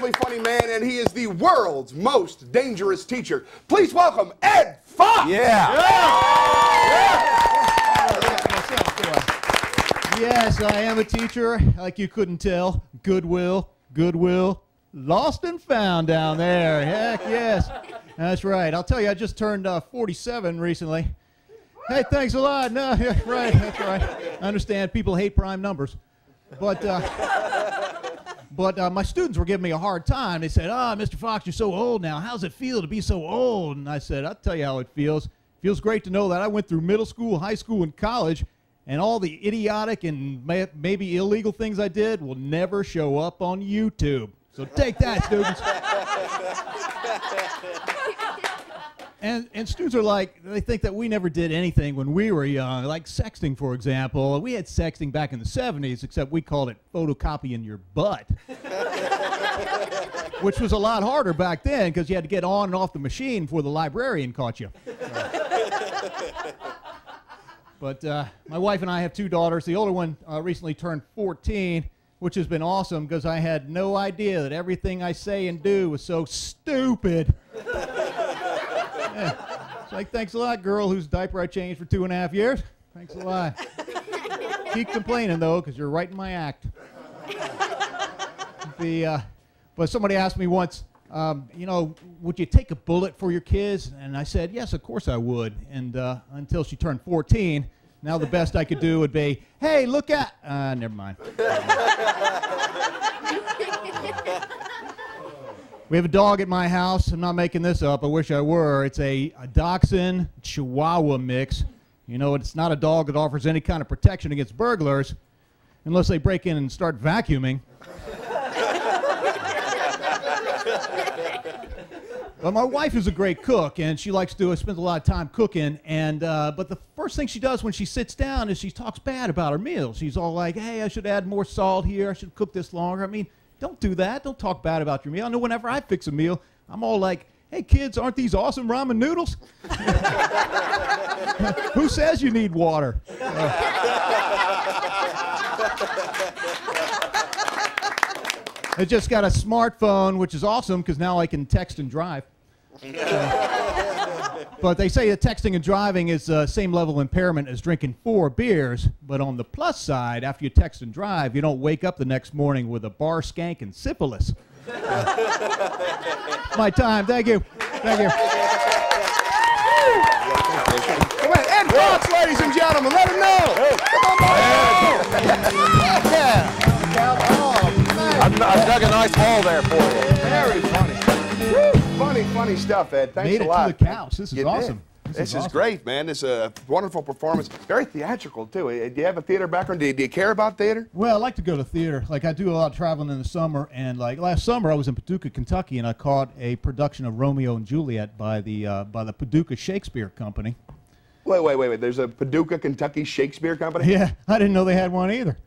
incredibly funny man, and he is the world's most dangerous teacher. Please welcome Ed Fox! Yes, I am a teacher, like you couldn't tell. Goodwill, lost and found down there. Heck yes. That's right. I'll tell you, I just turned 47 recently. Hey, thanks a lot. No, yeah, right, that's right. I understand people hate prime numbers. But my students were giving me a hard time. They said, Mr. Fox, you're so old now. How's it feel to be so old? And I said, I'll tell you how it feels. It feels great to know that I went through middle school, high school, and college, and all the idiotic and maybe illegal things I did will never show up on YouTube. So take that, students. And students are like, they think that we never did anything when we were young, like sexting, for example. We had sexting back in the 70s, except we called it photocopying your butt, which was a lot harder back then because you had to get on and off the machine before the librarian caught you. But my wife and I have 2 daughters. The older one recently turned 14, which has been awesome because I had no idea that everything I say and do was so stupid. Yeah. It's like, thanks a lot, girl whose diaper I changed for 2.5 years. Thanks a lot. Keep complaining, though, because you're right in my act. But somebody asked me once, would you take a bullet for your kids? And I said, yes, of course I would. And until she turned 14, now the best I could do would be, hey, look at... never mind. We have a dog at my house. I'm not making this up. I wish I were. It's a Dachshund Chihuahua mix. You know, it's not a dog that offers any kind of protection against burglars unless they break in and start vacuuming. But my wife is a great cook, and she likes to spend a lot of time cooking. And but the first thing she does when she sits down is she talks bad about her meals. She's all like, hey, I should add more salt here. I should cook this longer. I mean, don't do that. Don't talk bad about your meal. I know whenever I fix a meal, I'm all like, hey, kids, aren't these awesome ramen noodles? Who says you need water? I just got a smartphone, which is awesome because now I can text and drive. But they say that texting and driving is the same level of impairment as drinking 4 beers. But on the plus side, after you text and drive, you don't wake up the next morning with a bar skank and syphilis. My time. Thank you. Thank you. Come on, Ed Fox, ladies and gentlemen. Let him know. Come on, Yeah. I dug a nice hole there for you. Very funny. Woo. Funny stuff, Ed. Thanks Made a lot. Made it to the couch. This is awesome. This is great, man. It's a wonderful performance. Very theatrical, too. Do you have a theater background? Do you care about theater? Well, I like to go to theater. Like, I do a lot of traveling in the summer. And, like, last summer I was in Paducah, Kentucky, and I caught a production of Romeo and Juliet by the Paducah Shakespeare Company. Wait. There's a Paducah, Kentucky Shakespeare Company? Yeah, I didn't know they had one either.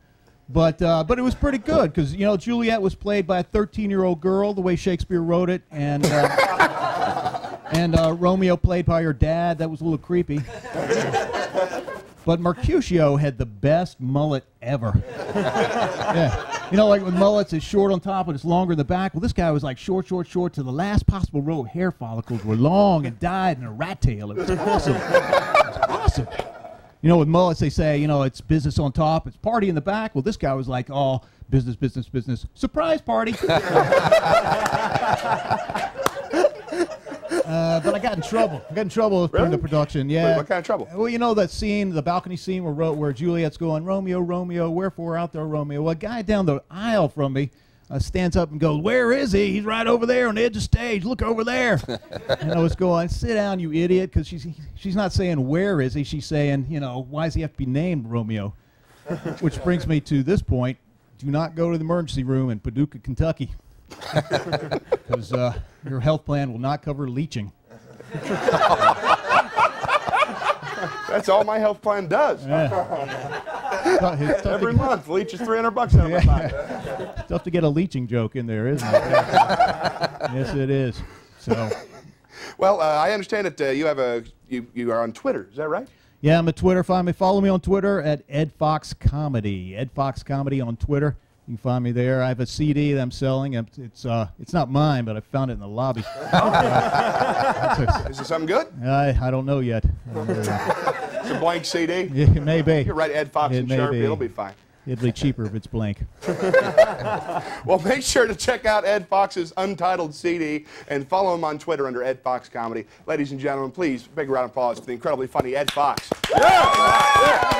But it was pretty good because, you know, Juliet was played by a 13-year-old girl, the way Shakespeare wrote it, and Romeo played by her dad. That was a little creepy. But Mercutio had the best mullet ever. Yeah. You know, like with mullets, it's short on top and it's longer in the back. Well, this guy was like short to the last possible row of hair follicles were long and dyed in a rat tail. It was awesome. It was awesome. You know, with mullets, they say, you know, it's business on top, it's party in the back. Well, this guy was like, oh, business, business, business. Surprise party. But I got in trouble. During the production. Yeah. Wait, what kind of trouble? Well, you know that scene, the balcony scene where Juliet's going, Romeo, Romeo, wherefore art thou, Romeo? Well, a guy down the aisle from me stands up and goes, where is he? He's right over there on the edge of the stage. Look over there. And I was going, sit down, you idiot, because she's not saying where is he. She's saying, you know, why does he have to be named Romeo? Which brings me to this point. Do not go to the emergency room in Paducah, Kentucky, because your health plan will not cover leaching. That's all my health plan does. Yeah. Every month, leeches $300 out of my pocket. Tough to get a leeching joke in there, isn't it? Yes, it is. So. Well, I understand that you are on Twitter. Is that right? Yeah, I'm at Twitter. Follow me on Twitter at Ed Fox Comedy. Ed Fox Comedy on Twitter. You can find me there. I have a CD that I'm selling. It's not mine, but I found it in the lobby. Is it something good? I don't know yet. It's a blank CD? It may be. You can write Ed Fox It and may Sharpie. be. It'll be fine. It'll be cheaper if it's blank. Well, make sure to check out Ed Fox's Untitled CD and follow him on Twitter under Ed Fox Comedy. Ladies and gentlemen, please, big round of applause for the incredibly funny Ed Fox. Yeah.